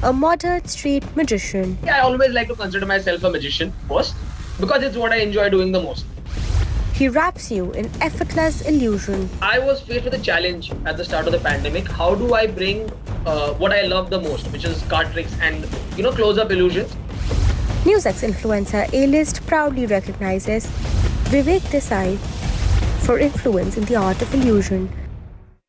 a modern street magician. I always like to consider myself a magician first because it's what I enjoy doing the most. He wraps you in effortless illusion. I was faced with a challenge at the start of the pandemic. How do I bring what I love the most, which is card tricks and close-up illusions? NewsX influencer A-list proudly recognizes Vivek Desai for influence in the art of illusion.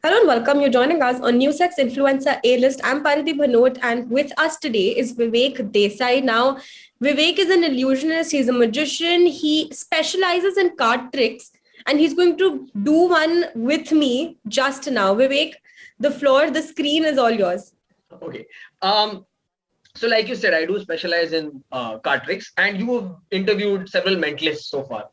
Hello and welcome. You're joining us on NewsX Influencer A-List. I'm Pariti Bhanot, and with us today is Vivek Desai. Now, Vivek is an illusionist. He's a magician. He specializes in card tricks, and he's going to do one with me just now. Vivek, the screen is all yours. Okay. So like you said, I do specialize in card tricks, and you have interviewed several mentalists so far.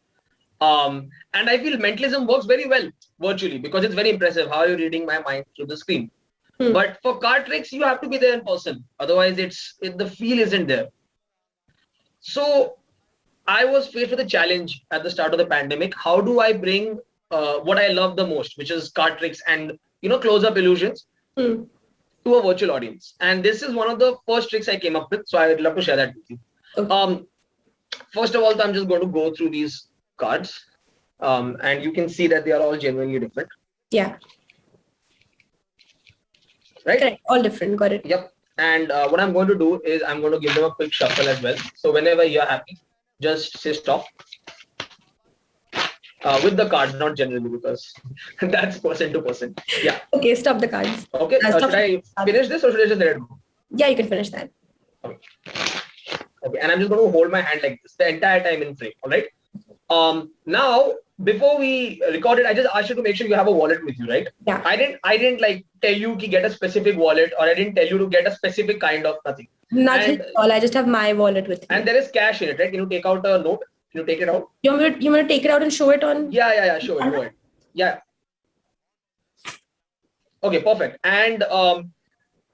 And I feel mentalism works very well virtually because it's very impressive how you're reading my mind through the screen. But for card tricks, you have to be there in person. Otherwise, the feel isn't there. So I was faced with a challenge at the start of the pandemic. How do I bring what I love the most, which is card tricks and close-up illusions, to a virtual audience? And this is one of the first tricks I came up with. So I would love to share that with you. Okay. First of all, I'm just going to go through these cards, and you can see that they are all genuinely different. Yeah. Right? Correct. All different. Got it. Yep. And what I'm going to do is I'm going to give them a quick shuffle as well. So whenever you're happy, just say stop. With the cards, not generally, because that's person to person. Yeah. Okay, stop the cards. Okay. Should I finish this or should I just let it go? Yeah, you can finish that. Okay. And I'm just going to hold my hand like this the entire time in frame. All right. Now, before we recorded, I just asked you to make sure you have a wallet with you, right? Yeah. I didn't like tell you to get a specific wallet, or I didn't tell you to get a specific kind of nothing. Nothing at all. I just have my wallet with me. And there is cash in it, right? Can you take out a note? Can you take it out? You want me to take it out and show it on? Yeah. Show it. Go ahead. Yeah. Okay, perfect. And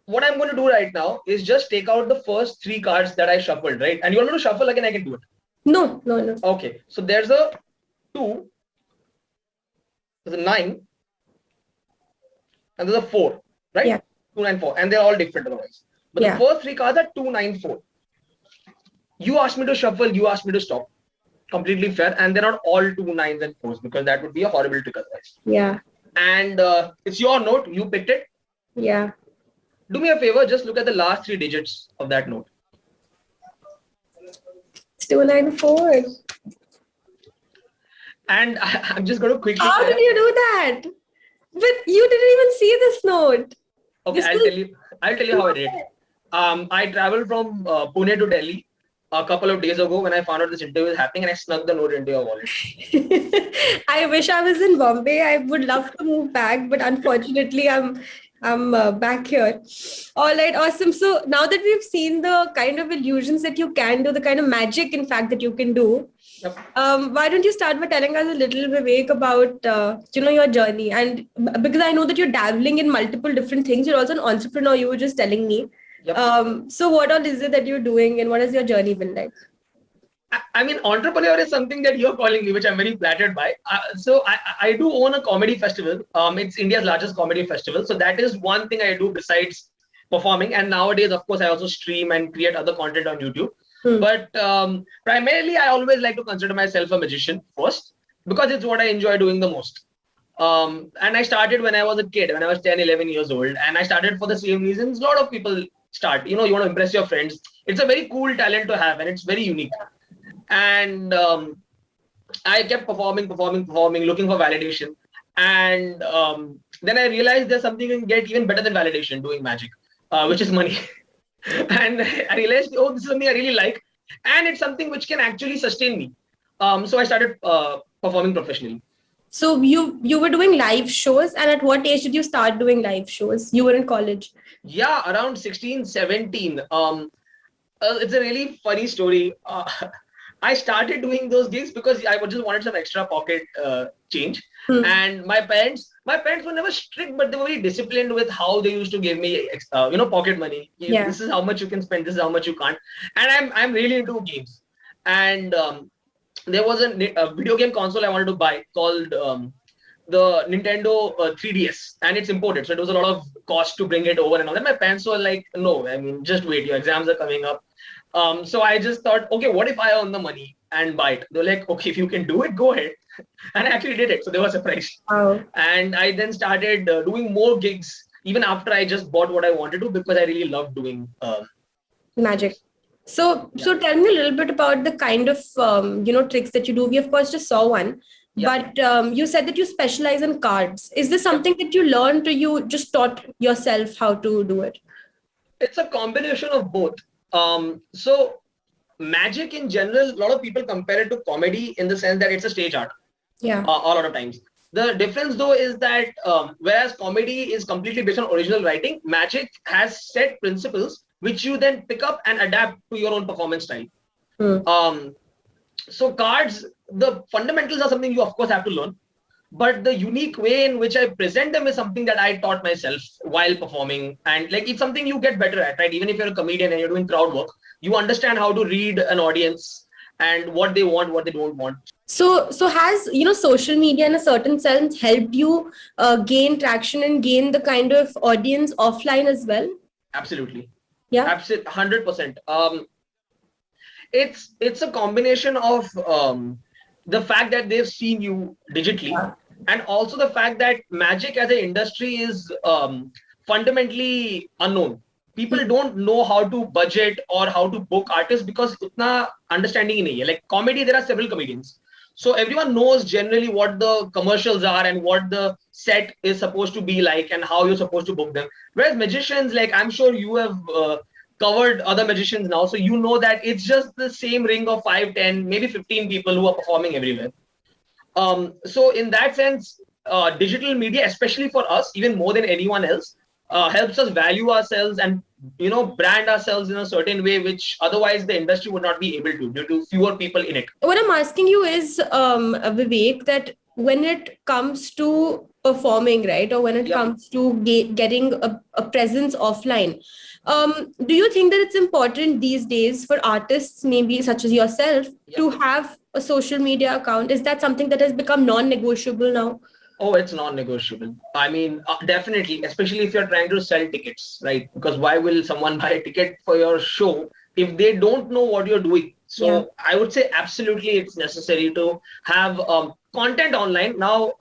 what I'm going to do right now is just take out the first three cards that I shuffled, right? And you want me to shuffle again? I can do it. No. Okay, so there's a 2, there's a 9, and there's a 4, right? Yeah. 2, 9, 4, and they're all different otherwise. But Yeah. the first three cards are 2, 9, 4. You asked me to shuffle, you asked me to stop. Completely fair, and they're not all 2 9s and 4s because that would be a horrible trick otherwise. Yeah. And it's your note, you picked it. Yeah. Do me a favor, just look at the last 3 digits of that note. It's 294. And I'm just going to quickly. How did you do that? But you didn't even see this note. Okay, I'll tell you how I did it. I traveled from Pune to Delhi a couple of days ago when I found out this interview was happening, and I snuck the note into your wallet. I wish I was in Bombay. I would love to move back, but unfortunately, I'm back here. All right, awesome. So now that we've seen the kind of illusions that you can do, the kind of magic, in fact, that you can do, Yep. why don't you start by telling us a little, Vivek, about your journey? And because I know that you're dabbling in multiple different things, you're also an entrepreneur. You were just telling me. Yep. So what all is it that you're doing, and what has your journey been like? I mean, entrepreneur is something that you're calling me, which I'm very flattered by. So I do own a comedy festival. It's India's largest comedy festival. So that is one thing I do besides performing. And nowadays, of course, I also stream and create other content on YouTube. But primarily, I always like to consider myself a magician first because it's what I enjoy doing the most. And I started when I was a kid, when I was 10, 11 years old. And I started for the same reasons. A lot of people start, you want to impress your friends. It's a very cool talent to have, and it's very unique. And I kept performing, looking for validation. And then I realized there's something you can get even better than validation doing magic, which is money. And I realized, this is something I really like. And it's something which can actually sustain me. So I started performing professionally. So you were doing live shows, and at what age did you start doing live shows? You were in college. Yeah, around 16, 17. It's a really funny story. I started doing those gigs because I just wanted some extra pocket change. And my parents were never strict, but they were very disciplined with how they used to give me, pocket money. Yeah. This is how much you can spend. This is how much you can't. And I'm really into games. And there was a video game console I wanted to buy called the Nintendo 3DS, and it's imported, so it was a lot of cost to bring it over and all that. My parents were like, "No, I mean, just wait. Your exams are coming up." So I just thought, okay, what if I earn the money and buy it? They're like, okay, if you can do it, go ahead. And I actually did it, so they were surprised. Wow. And I then started doing more gigs even after I just bought what I wanted to, because I really loved doing. Magic. So tell me a little bit about the kind of tricks that you do. We of course just saw one, Yeah. but you said that you specialize in cards. Is this something that you learned, or you just taught yourself how to do it? It's a combination of both. So magic in general, a lot of people compare it to comedy in the sense that it's a stage art. Yeah. A lot of times. The difference though is that whereas comedy is completely based on original writing, magic has set principles which you then pick up and adapt to your own performance style. So cards, the fundamentals are something you of course have to learn, but the unique way in which I present them is something that I taught myself while performing. And like, it's something you get better at, right? Even if you're a comedian and you're doing crowd work, you understand how to read an audience and what they want, what they don't want. So has social media in a certain sense helped you gain traction and gain the kind of audience offline as well? Absolutely. Yeah. Absolutely. 100%. It's a combination of the fact that they've seen you digitally, and also the fact that magic as an industry is fundamentally unknown. People don't know how to budget or how to book artists because itna understanding nahi hai. Like comedy, there are several comedians. So everyone knows generally what the commercials are and what the set is supposed to be like and how you're supposed to book them. Whereas magicians, like I'm sure you have covered other magicians now, so you know that it's just the same ring of 5, 10, maybe 15 people who are performing everywhere. So in that sense, digital media, especially for us, even more than anyone else, helps us value ourselves and brand ourselves in a certain way which otherwise the industry would not be able to due to fewer people in it. What I'm asking you is, Vivek, that when it comes to performing, right, or when it comes to getting a presence offline, do you think that it's important these days for artists, maybe such as yourself, to have a social media account? Is that something that has become non-negotiable now? Oh, it's non-negotiable. I mean, definitely, especially if you're trying to sell tickets, right? Because why will someone buy a ticket for your show if they don't know what you're doing? So I would say absolutely it's necessary to have content online. Now,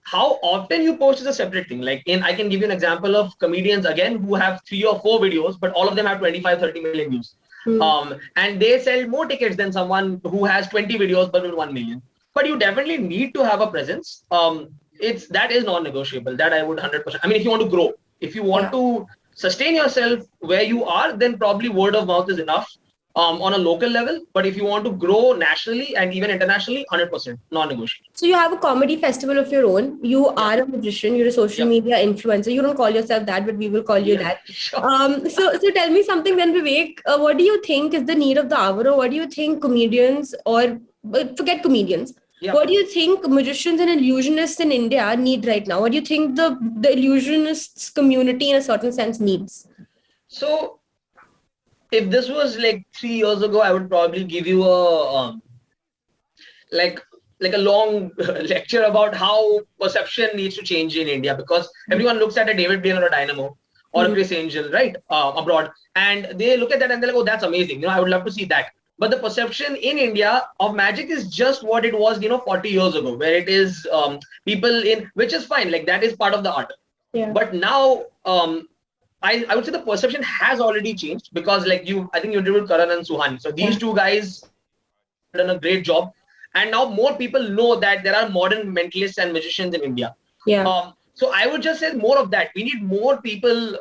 how often you post is a separate thing. Like I can give you an example of comedians again who have 3 or 4 videos, but all of them have 25, 30 million views. And they sell more tickets than someone who has 20 videos but with 1 million. But you definitely need to have a presence. That is non-negotiable. That I would 100%. I mean, if you want to grow, if you want to sustain yourself where you are, then probably word of mouth is enough on a local level. But if you want to grow nationally and even internationally, 100% non-negotiable. So you have a comedy festival of your own. You are a magician. You're a social media influencer. You don't call yourself that, but we will call you that. Sure. So tell me something then, Vivek. What do you think is the need of the hour, or what do you think comedians, or forget comedians, what do you think magicians and illusionists in India need right now? What do you think the illusionists community in a certain sense needs? So if this was like 3 years ago, I would probably give you a like a long lecture about how perception needs to change in India, because everyone looks at a David Blaine or a Dynamo or a Chris Angel, right, abroad, and they look at that and they're like, oh, that's amazing. I would love to see that. But the perception in India of magic is just what it was, 40 years ago, where it is people which is fine, like that is part of the art. Yeah. But now, I would say the perception has already changed, because like I think you did with Karan and Suhani. So these two guys have done a great job. And now more people know that there are modern mentalists and magicians in India. Yeah. So I would just say more of that. We need more people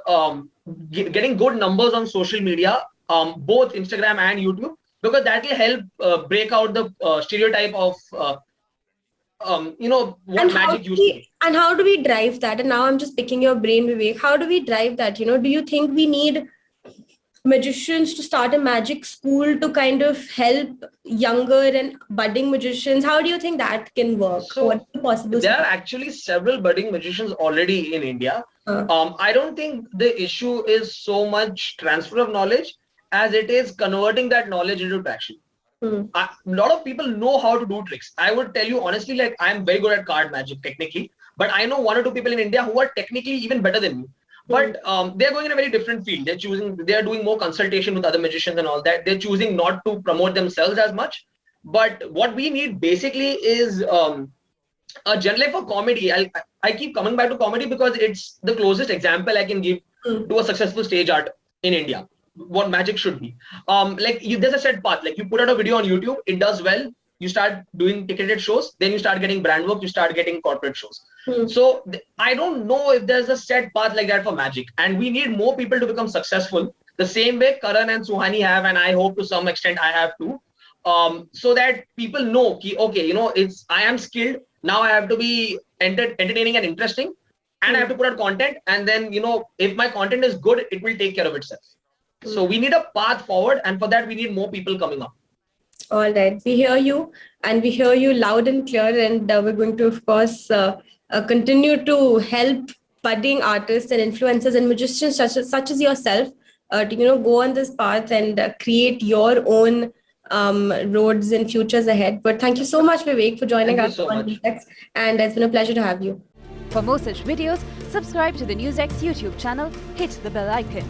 getting good numbers on social media, both Instagram and YouTube, because that will help break out the stereotype of, what magic used to be. And how do we drive that? And now I'm just picking your brain, Vivek. How do we drive that? Do you think we need magicians to start a magic school to kind of help younger and budding magicians? How do you think that can work? So what are possible? There are actually several budding magicians already in India. I don't think the issue is so much transfer of knowledge as it is converting that knowledge into traction. A lot of people know how to do tricks. I would tell you honestly, like I'm very good at card magic technically, but I know 1 or 2 people in India who are technically even better than me. But they're going in a very different field. They're doing more consultation with other magicians and all that. They're choosing not to promote themselves as much. But what we need basically is generally for comedy. I keep coming back to comedy because it's the closest example I can give to a successful stage art in India. What magic should be. There's a set path. Like you put out a video on YouTube, it does well. You start doing ticketed shows, then you start getting brand work, you start getting corporate shows. So I don't know if there's a set path like that for magic, and we need more people to become successful the same way Karan and Suhani have, and I hope to some extent I have too, so that people know okay, I am skilled now. I have to be entertaining and interesting, and I have to put out content, and then if my content is good, it will take care of itself. So we need a path forward, and for that we need more people coming up. All right, we hear you, and we hear you loud and clear, and we're going to, of course, continue to help budding artists and influencers and magicians such as yourself to go on this path and create your own roads and futures ahead. But thank you so much, Vivek, for joining us on NewsX, and it's been a pleasure to have you. For more such videos, subscribe to the NewsX YouTube channel, hit the bell icon.